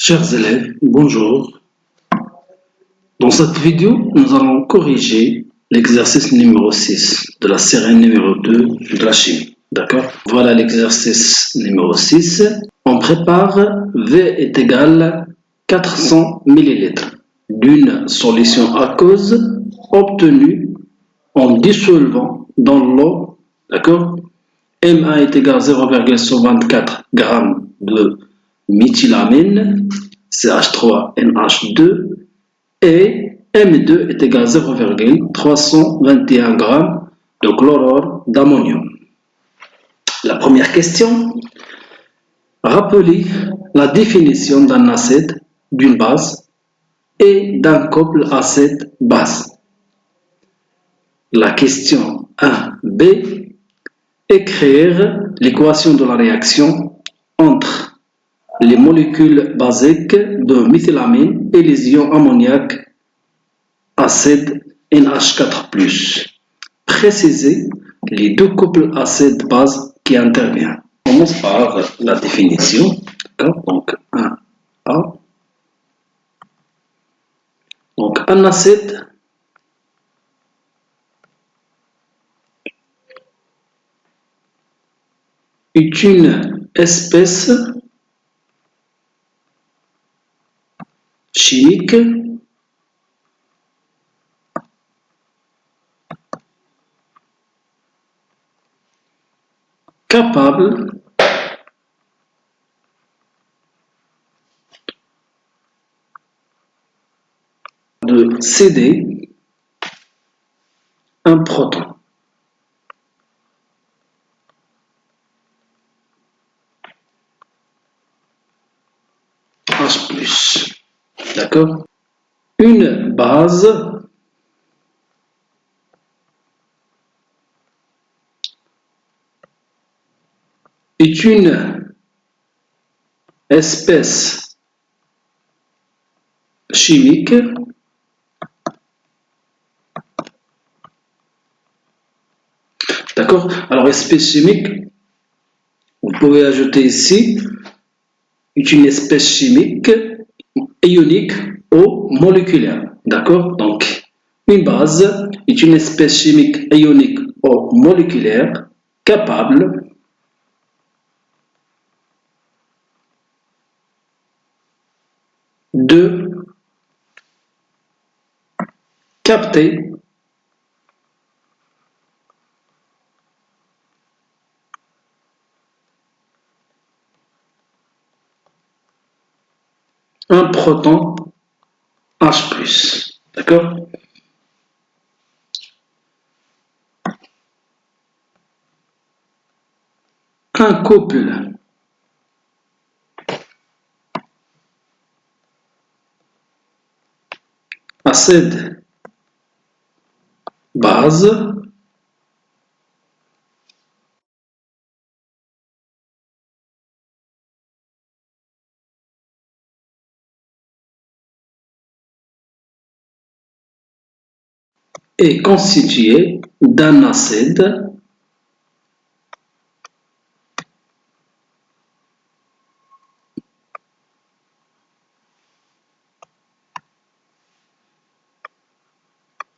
Chers élèves, bonjour. Dans cette vidéo, nous allons corriger l'exercice numéro 6 de la série numéro 2 de la chimie. D'accord? Voilà l'exercice numéro 6. On prépare V est égal 400 ml d'une solution aqueuse obtenue en dissolvant dans l'eau. D'accord? Ma est égal à 0,124 g de méthylamine, CH3NH2, et M2 est égal à 0,321 g de chlorure d'ammonium. La première question, rappelez la définition d'un acide, d'une base et d'un couple acide-base. La question 1b, écrire l'équation de la réaction entre les molécules basiques de méthylamine et les ions ammoniac acide NH4+. Préciser les deux couples acide-base qui interviennent. On commence par la définition. Donc 1A. Donc un acide est une espèce chimique capable de céder un proton. H+. D'accord? Une base est une espèce chimique d'accord? Alors espèce chimique, vous pouvez ajouter ici, est une espèce chimique ionique ou moléculaire. D'accord? Donc une base est une espèce chimique ionique ou moléculaire capable de capter un proton H+. D'accord? Un couple acide-base est constitué d'un acide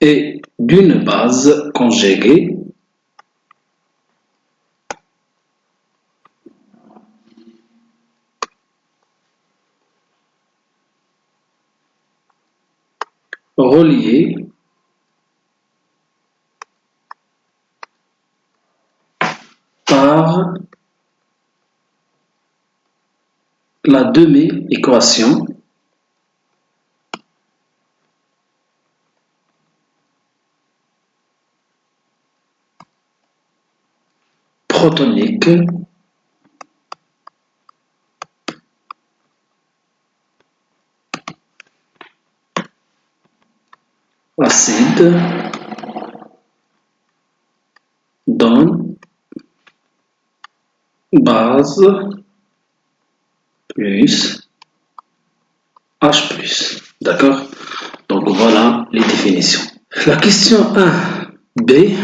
et d'une base conjuguée reliée par la demi-équation protonique acide donne base plus H+. D'accord? Donc voilà les définitions. La question 1b,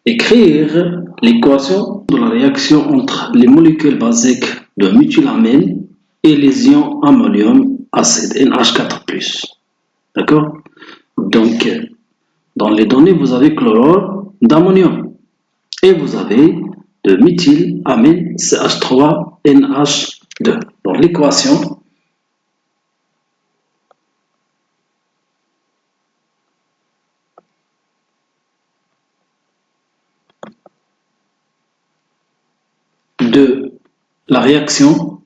écrire l'équation de la réaction entre les molécules basiques de méthylamine et les ions ammonium acide, NH4+. D'accord? Donc, dans les données, vous avez chlorure d'ammonium et vous avez de méthylamine CH3NH2. Donc, l'équation de la réaction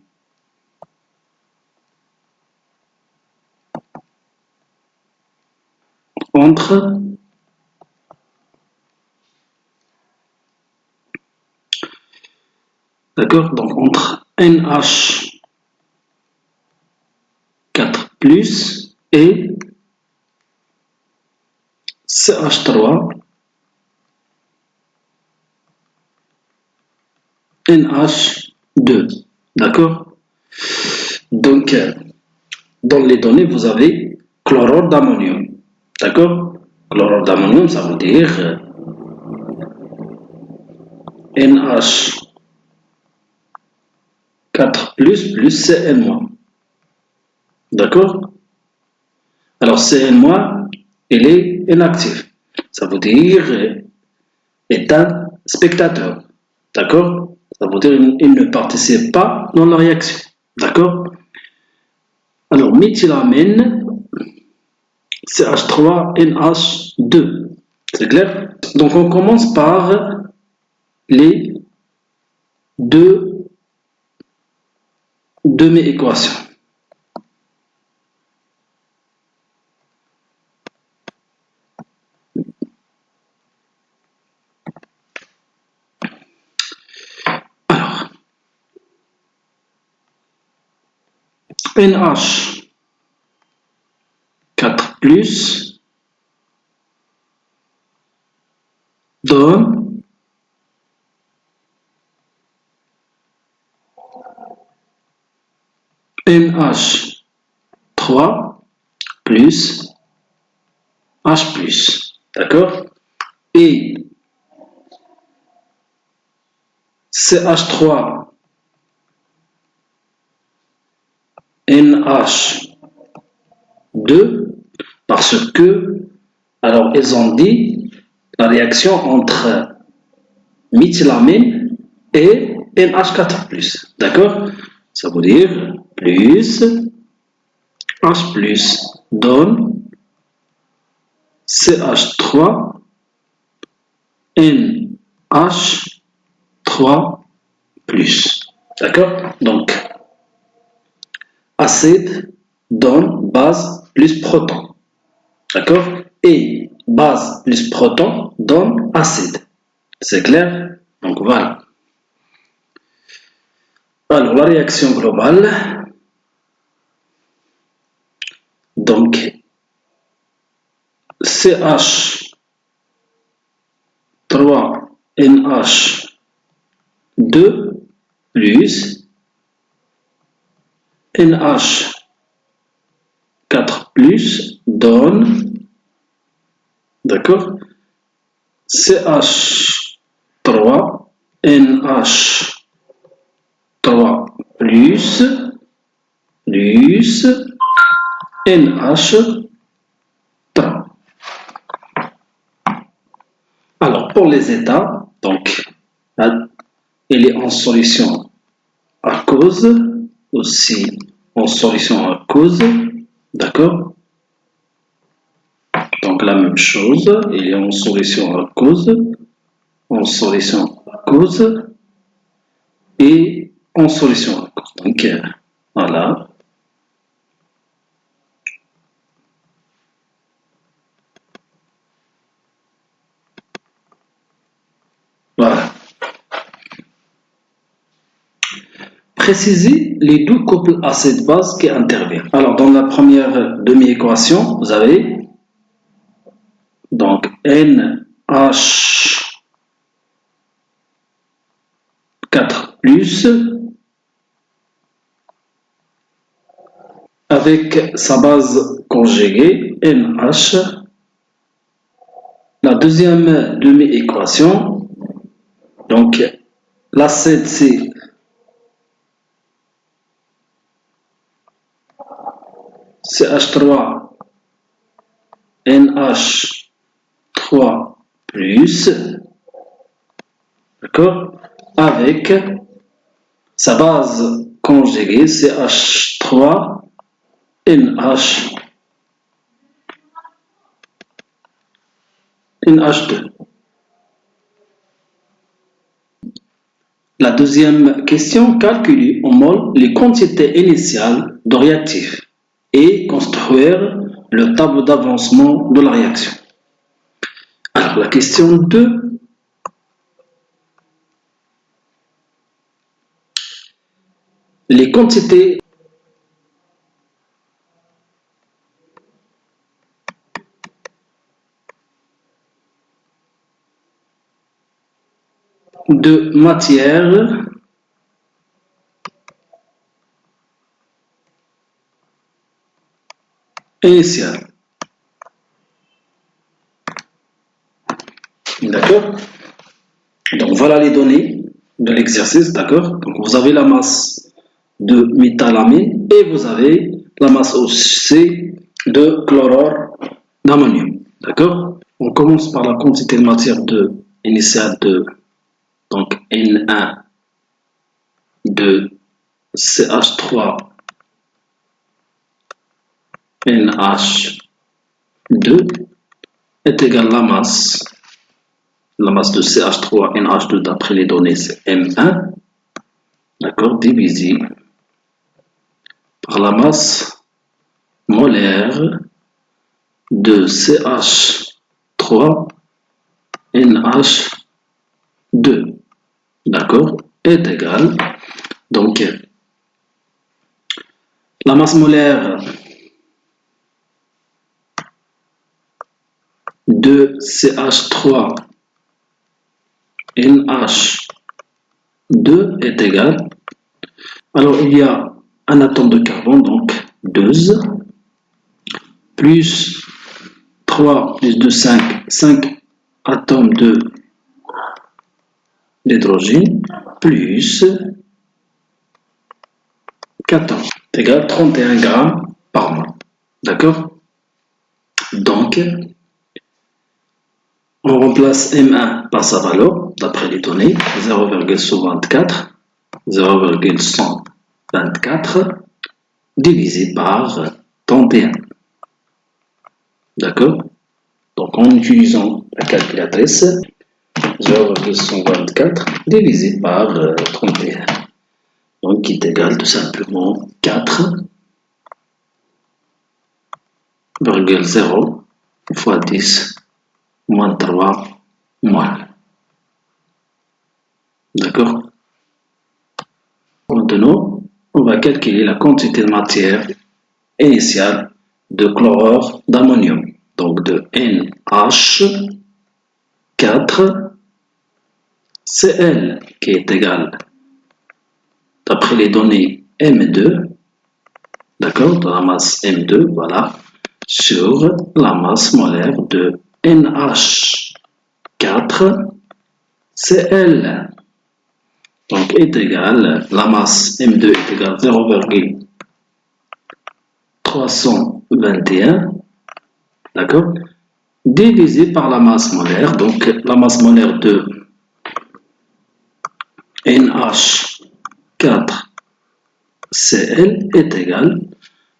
entre d'accord, donc entre NH4 plus et CH3 NH2. D'accord? Donc, dans les données, vous avez chlorure d'ammonium. D'accord? Chlorure d'ammonium, ça veut dire NH4 plus Cn-. D'accord? Alors, Cn-, il est inactif. Ça veut dire est un spectateur. D'accord? Ça veut dire qu'il ne participe pas dans la réaction. D'accord? Alors, méthylamine, CH3NH2. C'est clair? Donc, on commence par les deux demi-équations. Alors, NH4 plus donne NH3 plus H plus. D'accord? Et CH3 NH2 parce que, alors ils ont dit la réaction entre méthylamine et NH4+. D'accord? Ça veut dire plus H plus donne CH3 NH3+. D'accord? Donc, acide donne base plus proton. D'accord? Et base plus proton donne acide. C'est clair? Donc voilà. Alors la réaction globale. Donc CH3NH2 plus NH4 plus donne, d'accord, CH3NH3 plus NH3. Alors pour les états, donc il est en solution aqueuse, aussi en solution aqueuse, d'accord? Donc la même chose, il est en solution aqueuse et en solution aqueuse. Donc voilà. Voilà. Précisez les deux couples acide-base qui interviennent. Alors, dans la première demi-équation, vous avez donc NH4 plus avec sa base conjuguée NH. La deuxième demi-équation, donc l'acide c'est CH3 NH3 plus, d'accord, avec sa base conjuguée CH3 NH2. La deuxième question, calculer en mol les quantités initiales de réactifs et construire le tableau d'avancement de la réaction. Alors, la question 2. Les quantités de matière initiale. D'accord? Donc voilà les données de l'exercice, d'accord? Donc vous avez la masse de méthylamine et vous avez la masse aussi de chlorure d'ammonium, d'accord? On commence par la quantité de matière initiale de donc N1 de CH3 NH2 est égal à la masse de CH3 NH2 d'après les données c'est M1, d'accord, divisé par la masse molaire de CH3 NH2, d'accord, est égal, donc la masse molaire de CH3 NH2 est égal, alors il y a un atome de carbone, donc 2, plus 3 plus 2, 5 atomes d'hydrogène, plus 14, égale 31 grammes par mol. D'accord? Donc, on remplace M1 par sa valeur, d'après les données, 0,124, 0,124, divisé par 31. D'accord? Donc, en utilisant la calculatrice, 0,124 divisé par 31. Donc, qui est égal tout simplement 4,0 fois 10 moins 3 mol. D'accord? Maintenant, on va calculer la quantité de matière initiale de chlorure d'ammonium. Donc, de NH4Cl qui est égal, d'après les données M2, d'accord, de la masse M2, voilà, sur la masse molaire de NH4Cl. Donc, est égal, la masse M2 est égale 0,321, d'accord, divisé par la masse molaire, donc la masse molaire de NH4Cl est égale,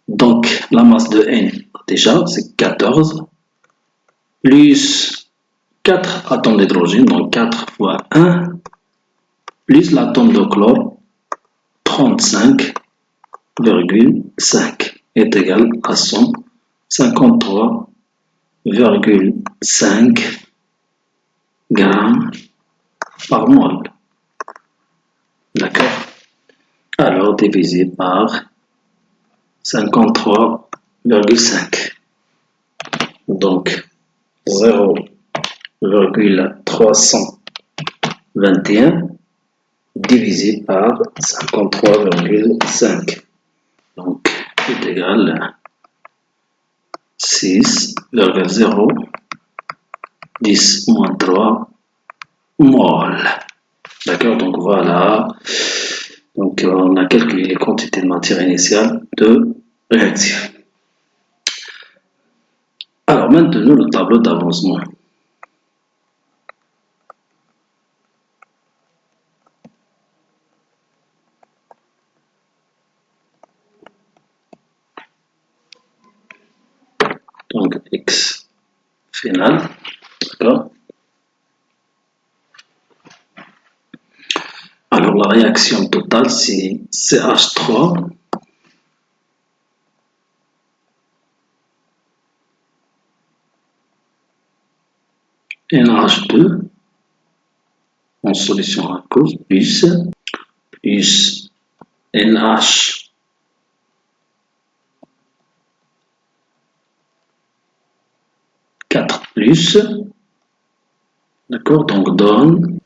donc la masse de N déjà c'est 14, plus 4 atomes d'hydrogène, donc 4 fois 1, plus l'atome de chlore, 35,5 est égal à 153,5 grammes par mol. D'accord? Alors divisé par 53,5. Donc 0,321 divisé par 53,5. Donc est égal 6,010 moins 3 mol. D'accord, donc voilà. Donc on a calculé les quantités de matière initiale de réactifs. Alors maintenant le tableau d'avancement. Donc X final, d'accord. Alors la réaction totale c'est CH3 NH2 en solution aqueuse plus NH plus, d'accord, donc donne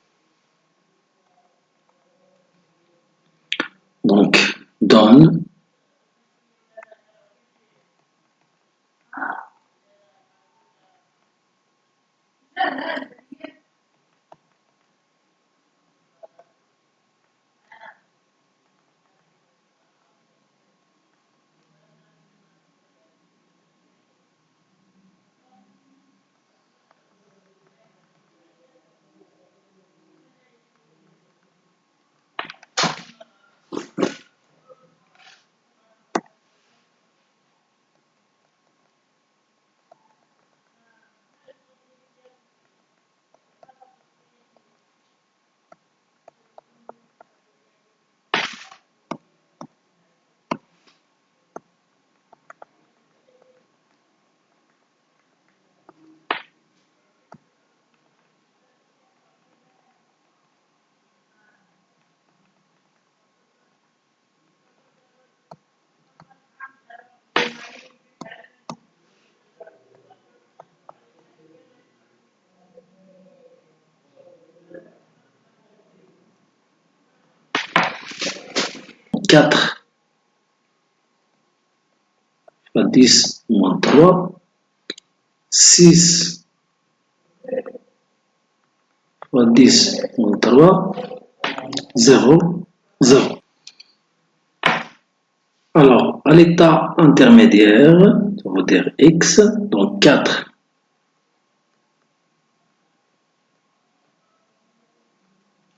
4 fois 10 moins 3, 6 fois 10 moins 3, 0, 0. Alors, à l'état intermédiaire, ça veut dire X, donc 4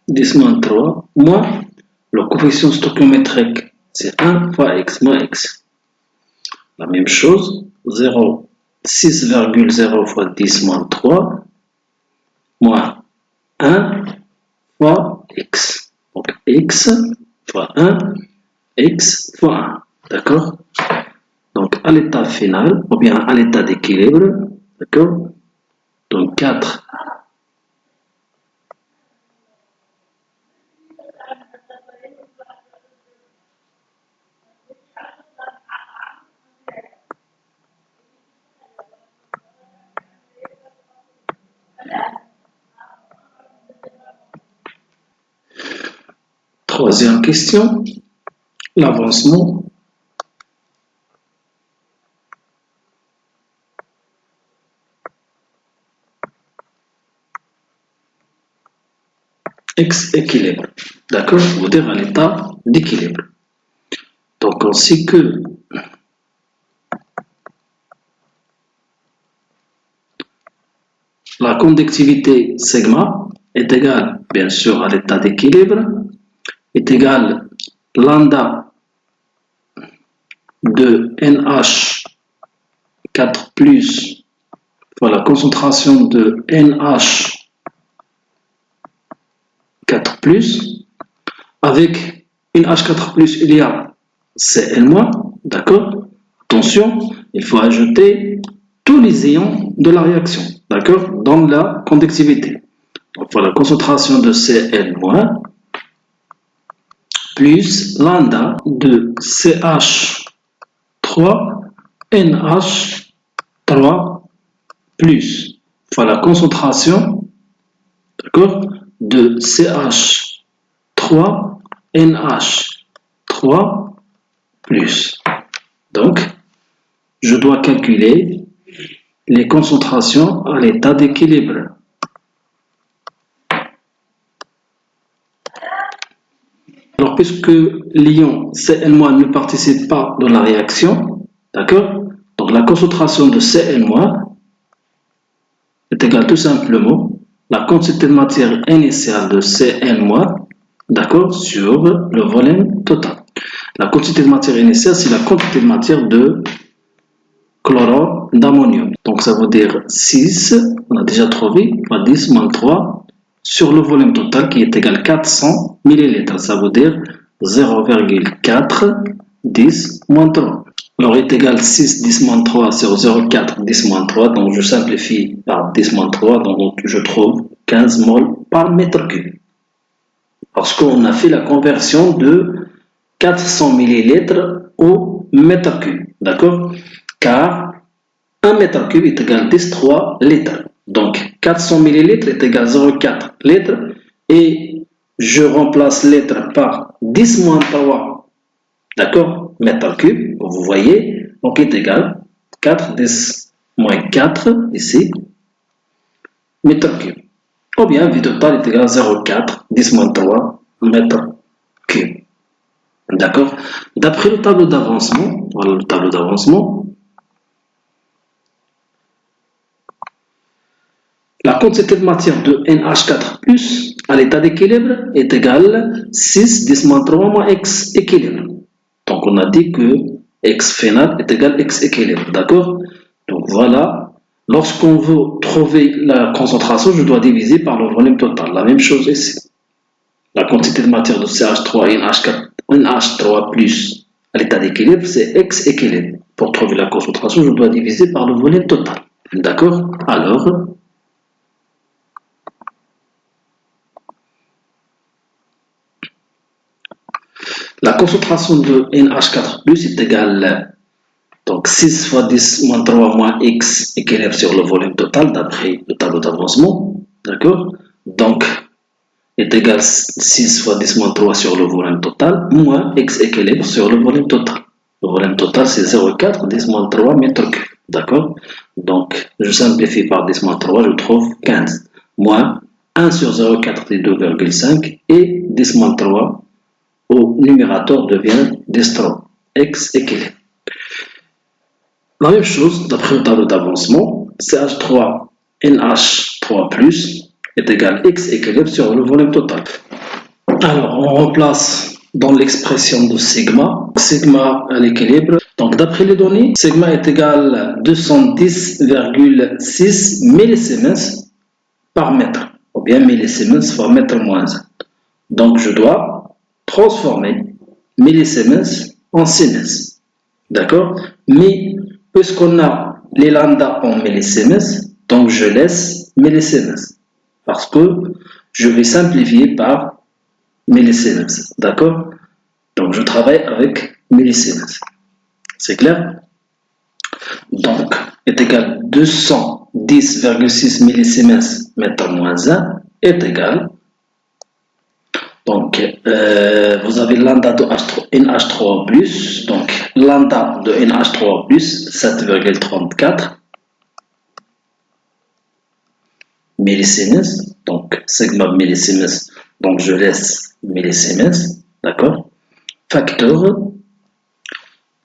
10 moins 3 moins le coefficient stoichiométrique, c'est 1 fois X moins X. La même chose, 0, 6,0 fois 10 moins 3 moins 1 fois X. Donc X fois 1, X fois 1. D'accord? Donc à l'état final, ou bien à l'état d'équilibre, d'accord? Donc 4 Troisième question, l'avancement. X équilibre. D'accord? Je veux dire à l'état d'équilibre. Donc on sait que la conductivité sigma est égale, bien sûr, à l'état d'équilibre, est égale lambda de NH4 plus fois la concentration de NH4 plus. Avec une H4 plus, il y a Cl-, d'accord? Attention, il faut ajouter tous les ions de la réaction, d'accord? Dans la conductivité. Donc voilà, concentration de Cl- plus lambda de CH3NH3 plus. Voilà, concentration, d'accord, de CH3NH3 plus. Donc, je dois calculer les concentrations à l'état d'équilibre. Alors, puisque l'ion Cl- ne participe pas dans la réaction, d'accord? Donc, la concentration de Cl- est égal tout simplement la quantité de matière initiale de Cn-, d'accord, sur le volume total. La quantité de matière initiale, c'est la quantité de matière de chlorure d'ammonium. Donc ça veut dire 6, on a déjà trouvé, fois 10 moins 3, sur le volume total qui est égal à 400 ml. Ça veut dire 0,4 10 moins 3. Alors est égal 6 10 moins 3 sur 0,4 10 moins 3. Donc je simplifie par 10 moins 3. Donc je trouve 15 mol par mètre cube. Parce qu'on a fait la conversion de 400 ml au mètre cube. D'accord? Car 1 mètre cube est égal à 13 litres. Donc 400 ml est égal à 0,4 litres. Et je remplace litre par 10 moins 3. D'accord? Mètre cube, vous voyez, donc est égal 4, 10 moins 4, ici, mètre cube. Ou bien, V total est égal à 0,4, 10 moins 3, mètre cube. D'accord? D'après le tableau d'avancement, voilà le tableau d'avancement, la quantité de matière de NH4+, à l'état d'équilibre, est égale à 6, 10 moins 3 moins X équilibre. Donc, on a dit que X final est égal à X équilibre, d'accord? Donc, voilà. Lorsqu'on veut trouver la concentration, je dois diviser par le volume total. La même chose ici. La quantité de matière de CH3 et NH3+, à l'état d'équilibre, c'est X équilibre. Pour trouver la concentration, je dois diviser par le volume total. D'accord? Alors, la concentration de NH4+ est égale à donc 6 fois 10 moins 3 moins X équilibre sur le volume total d'après le tableau d'avancement. D'accord? Donc, est égal à 6 fois 10 moins 3 sur le volume total moins X équilibre sur le volume total. Le volume total, c'est 0,4 10 moins 3 mètres cubes. D'accord? Donc, je simplifie par 10 moins 3, je trouve 15. Moins 1 sur 0,4, c'est 2,5. Et 10 moins 3 au numérateur devient 10,3. X équilibre. La même chose, d'après le tableau d'avancement, CH3 NH3+ est égal à X équilibre sur le volume total. Alors, on remplace dans l'expression de sigma, sigma à l'équilibre. Donc, d'après les données, sigma est égal à 210,6 millisiemens par mètre, ou bien millisiemens fois mètre moins 1. Donc, je dois transformer millisiemens en siemens. D'accord? Mais, puisqu'on a les lambda en millisiemens, donc je laisse millisiemens. Parce que je vais simplifier par millisiemens. D'accord? Donc je travaille avec millisiemens. C'est clair? Donc, est égal à 210,6 millisiemens mètre moins 1 est égal. Donc, vous avez lambda de NH3+, donc lambda de NH3+, 7,34 millisiemens, donc sigma millisiemens, donc je laisse millisiemens, d'accord? Facteur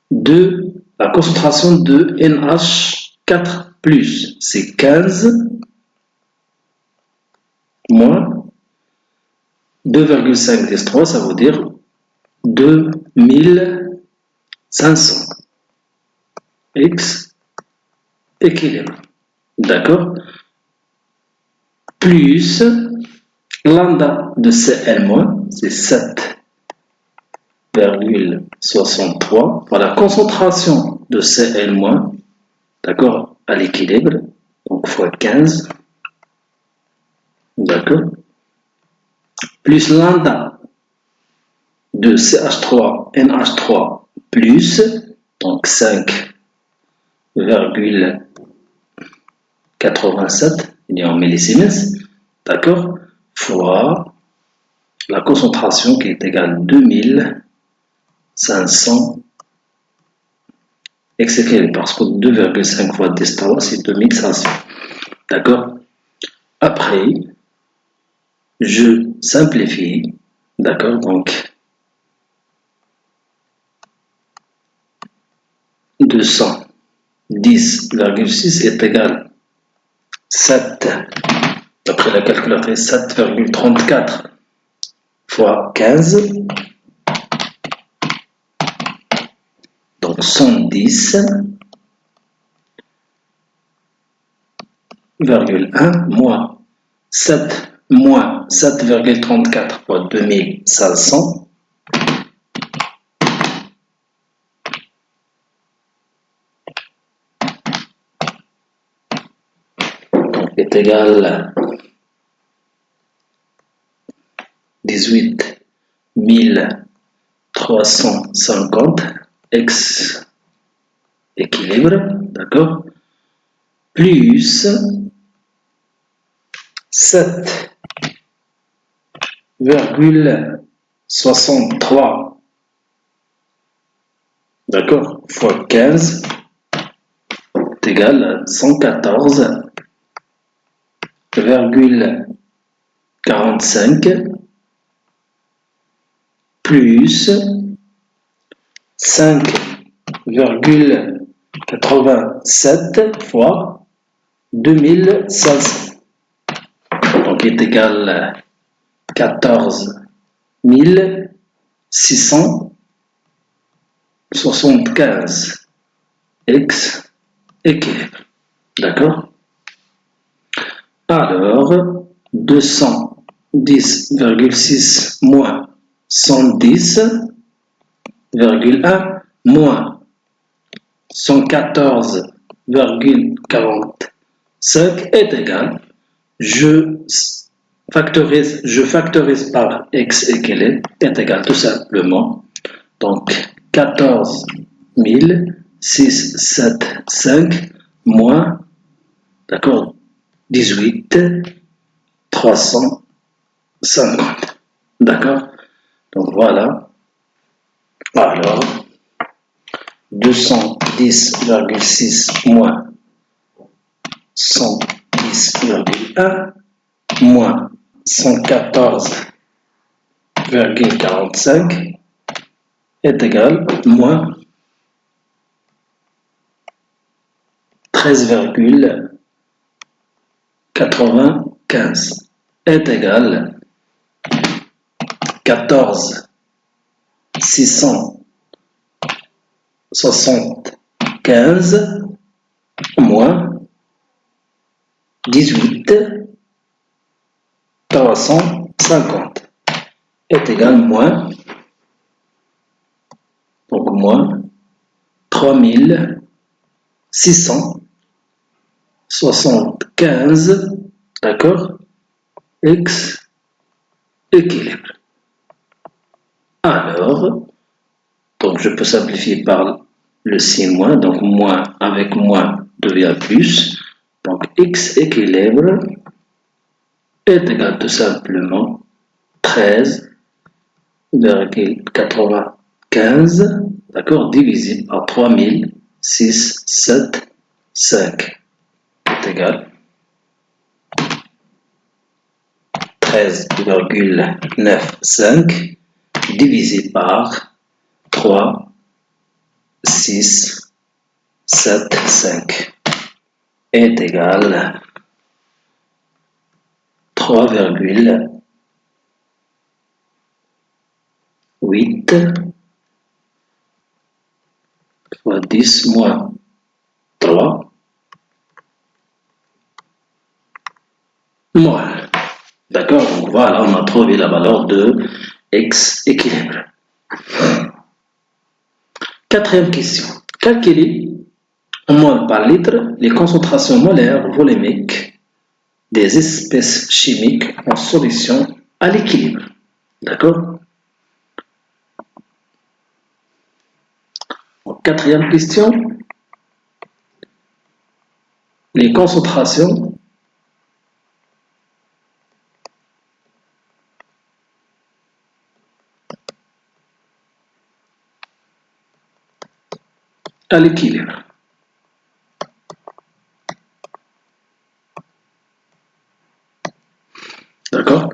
de la concentration de NH4+, c'est 15 moins 2,5 ça veut dire 2500 X équilibre, d'accord? Plus lambda de Cl-, c'est 7,63. Voilà, concentration de Cl-, d'accord, à l'équilibre, donc fois 15, d'accord, plus lambda de CH3, NH3+, donc 5,87 millisiemens, d'accord, fois la concentration qui est égale à 2500 etc. Parce que 2,5 fois 10, c'est 2500. D'accord? Après, je simplifie. D'accord? Donc, 210,6 est égal à 7, d'après la calculatrice, 7,34 fois 15, donc 110,1 moins 7 moins 7,34 fois 2500 est égal à 18 350 x équilibre, d'accord, plus 7,63, d'accord, fois 15 est égal à 114,45 plus 5,87 fois 2500. Donc est égal à 14 675 x équilibre. D'accord? Alors, 210,6 moins 110,1 moins 114,45 est égal. Je factorise par x équilibre est égal tout simplement. Donc 14 675 moins, d'accord, 18 350. D'accord? Donc voilà. Alors, 210,6 moins 110,1 moins 114,45 est égal à moins 13,95 est égal à 14 675 moins 18 350 est égal à moins, donc moins 3675, d'accord, x équilibre. Alors, donc je peux simplifier par le signe moins, donc moins avec moins devient plus, donc x équilibre est égal tout simplement 13,95, d'accord, divisé par 3675 est égal 13,95 divisé par 3675 est égal 3,8 fois 10 moins 3 moins. D'accord? Donc voilà, on a trouvé la valeur de x équilibre. Quatrième question. Calculer en mol par litre les concentrations molaires volumiques des espèces chimiques en solution à l'équilibre. D'accord? Quatrième question. Les concentrations à l'équilibre. D'accord?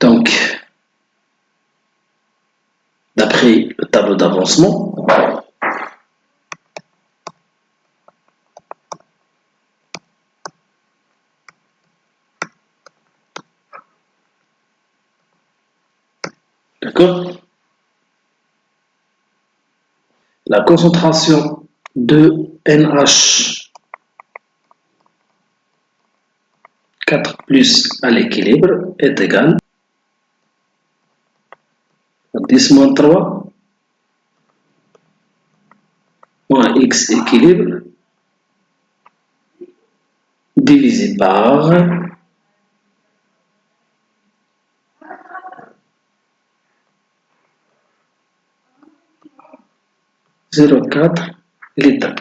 Donc, d'après le tableau d'avancement, D'accord? La concentration de NH4 plus à l'équilibre est égale à 10-3 moins X équilibre divisé par 0,4 litres.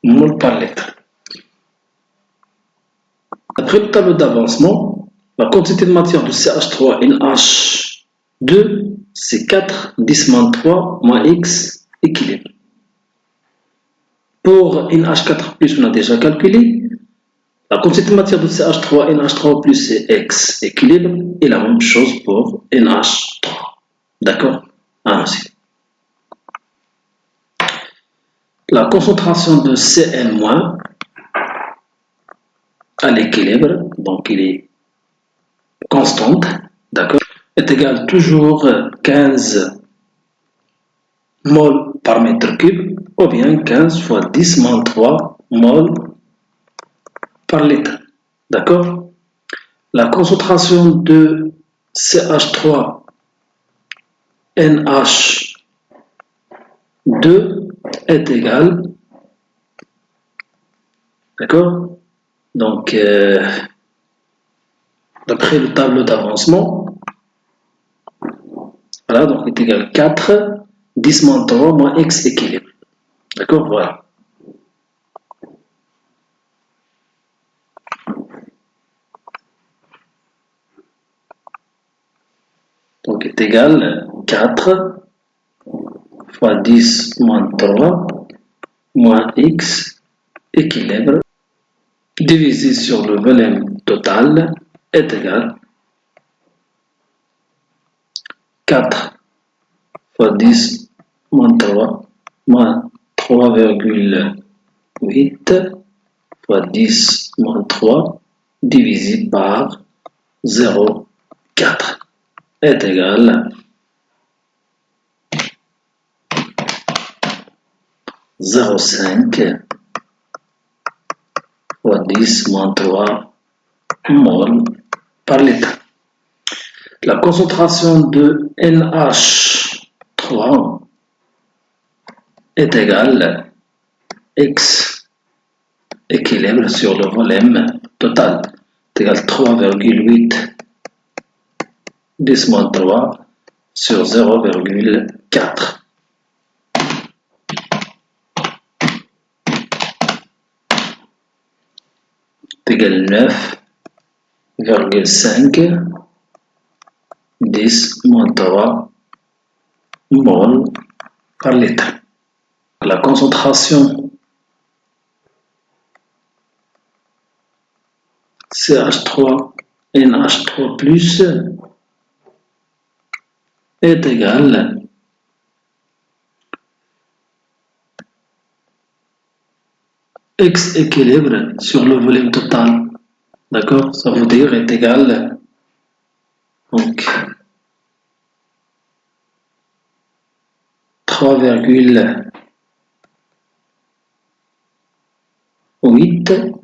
Mol par litre. Après le tableau d'avancement, la quantité de matière de CH3NH2, c'est 4 10-3 moins X équilibre. Pour NH4+, on a déjà calculé. La quantité de matière de CH3NH3+, c'est X équilibre. Et la même chose pour NH3. D'accord? Ainsi. La concentration de Cn- à l'équilibre, donc il est constante, d'accord, est égale toujours 15 mol par mètre cube, ou bien 15 fois 10-3 mol par litre, d'accord. La concentration de CH3NH2 est égale, d'accord, donc d'après le tableau d'avancement, voilà, donc est égal 4 10-3 moins X équilibre. D'accord, voilà. Donc est égal 4 fois 10-3 moins X équilibre divisé sur le volume total est égal 4 fois 10 moins 3 moins 3,8 fois 10 moins 3 divisé par 0,4 est égal 0,5 fois 10 moins 3 mol par litre. La concentration de NH3 est égale X équilibre sur le volume total est égal 3,8 10 moins 3 sur 0,4. Égal 9,5 10 moins 3 mol par litre. La concentration CH3NH3+ est égale X équilibre sur le volume total. D'accord? Ça veut dire est égal donc 3,8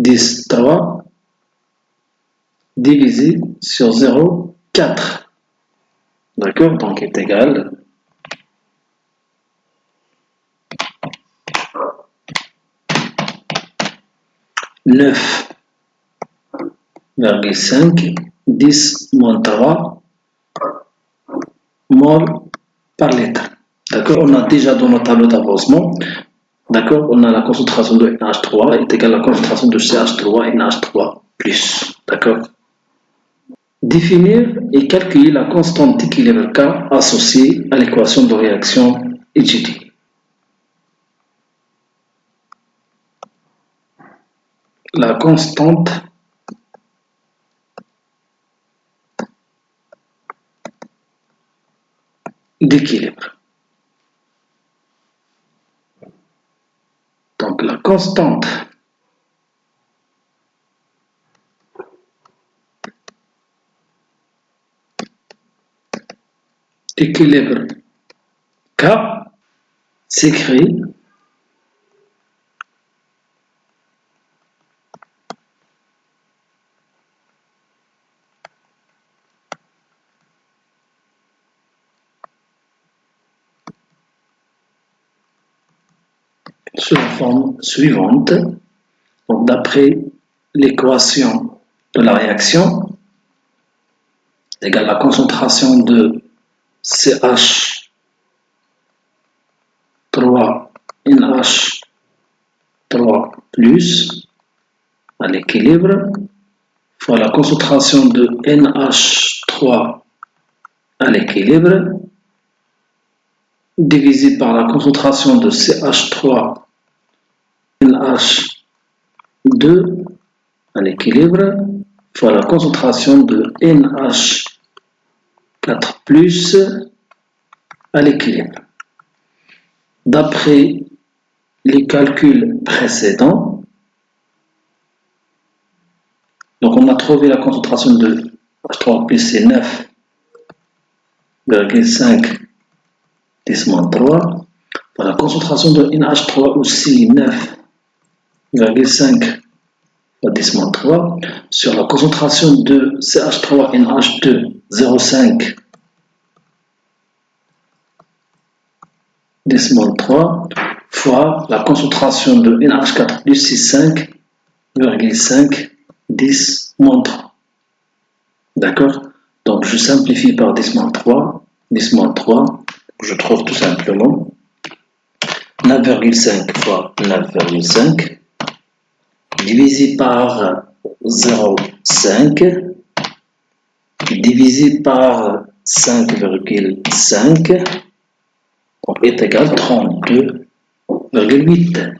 10-3 divisé sur 0,4. D'accord? Donc est égal 9,5 10 moins 3 mol par litre. D'accord? On a déjà dans notre tableau d'avancement D'accord? On a la concentration de NH3 est égale à la concentration de CH3 NH3 plus. D'accord? Définir et calculer la constante d'équilibre K associée à l'équation de réaction étudiée. La constante d'équilibre. Donc la constante d'équilibre K s'écrit sous la forme suivante. Donc d'après l'équation de la réaction, égale la concentration de CH3NH3 plus à l'équilibre fois la concentration de NH3 à l'équilibre divisé par la concentration de CH3NH2 à l'équilibre fois la concentration de NH4 plus à l'équilibre. D'après les calculs précédents, donc on a trouvé la concentration de H3 plus c'est 9,5 10-3. La concentration de NH3 aussi 9,5 10-3 sur la concentration de CH3NH2 0,5 10-3 fois la concentration de NH4 plus 5,5 10-3. D'accord? Donc je simplifie par 10-3, je trouve tout simplement 9,5 fois 9,5 divisé par 0,5 divisé par 5,5 est égal à 32,8.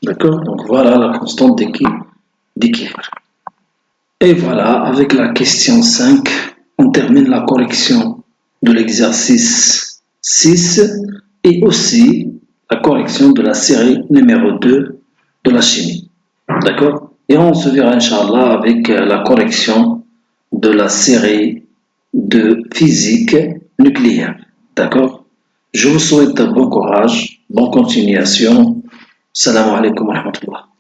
D'accord? Donc voilà la constante d'équilibre. Et voilà, avec la question 5, on termine la correction de l'exercice 6 et aussi la correction de la série numéro 2 de la chimie. D'accord? Et on se verra, Inch'Allah, avec la correction de la série de physique nucléaire. D'accord? Je vous souhaite bon courage, bonne continuation. Salam alaikum.